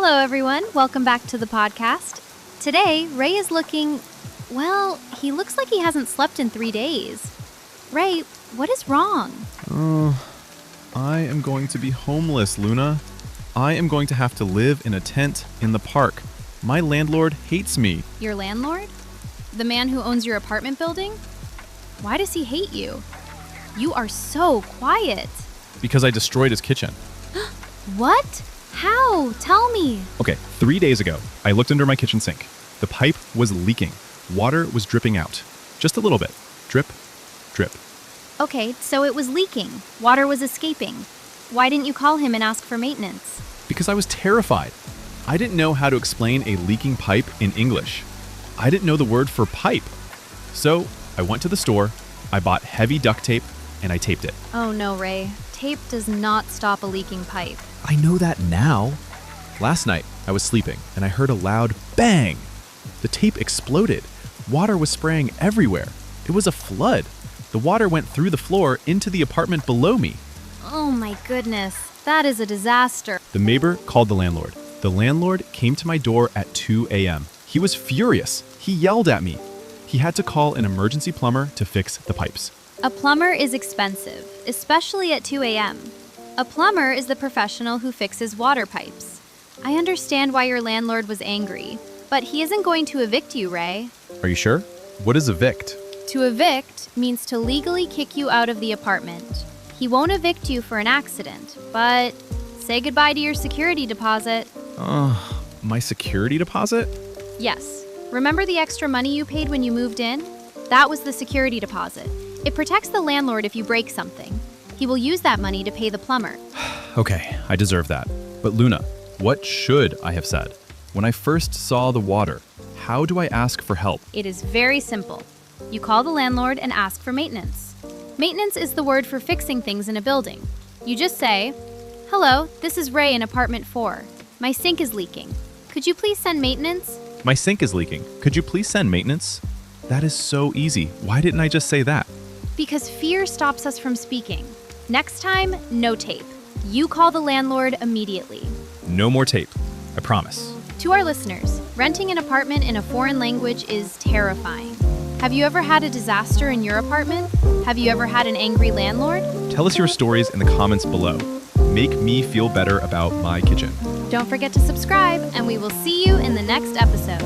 Hello, everyone. Welcome back to the podcast. Today, Ray is looking, well, he looks like he hasn't slept in 3 days. Ray, what is wrong? I am going to be homeless, Luna. I am going to have to live in a tent in the park. My landlord hates me. Your landlord? The man who owns your apartment building? Why does he hate you? You are so quiet. Because I destroyed his kitchen. What? How? Tell me. Okay, 3 days ago, I looked under my kitchen sink. The pipe was leaking. Water was dripping out. Just a little bit. Drip, drip. Okay, so it was leaking. Water was escaping. Why didn't you call him and ask for maintenance? Because I was terrified. I didn't know how to explain a leaking pipe in English. I didn't know the word for pipe. So I went to the store, I bought heavy duct tape, and I taped it. Oh no, Ray. Tape does not stop a leaking pipe. I know that now. Last night, I was sleeping and I heard a loud bang. The tape exploded. Water was spraying everywhere. It was a flood. The water went through the floor into the apartment below me. Oh my goodness. That is a disaster. The neighbor called the landlord. The landlord came to my door at 2 a.m. He was furious. He yelled at me. He had to call an emergency plumber to fix the pipes. A plumber is expensive, especially at 2 a.m. A plumber is the professional who fixes water pipes. I understand why your landlord was angry, but he isn't going to evict you, Ray. Are you sure? What is evict? To evict means to legally kick you out of the apartment. He won't evict you for an accident, but say goodbye to your security deposit. My security deposit? Yes. Remember the extra money you paid when you moved in? That was the security deposit. It protects the landlord if you break something. He will use that money to pay the plumber. Okay, I deserve that. But Luna, what should I have said? When I first saw the water, how do I ask for help? It is very simple. You call the landlord and ask for maintenance. Maintenance is the word for fixing things in a building. You just say, "Hello, this is Ray in apartment 4. My sink is leaking. Could you please send maintenance?" My sink is leaking. Could you please send maintenance? That is so easy. Why didn't I just say that? Because fear stops us from speaking. Next time, no tape. You call the landlord immediately. No more tape. I promise. To our listeners, renting an apartment in a foreign language is terrifying. Have you ever had a disaster in your apartment? Have you ever had an angry landlord? Tell us your stories in the comments below. Make me feel better about my kitchen. Don't forget to subscribe, and we will see you in the next episode.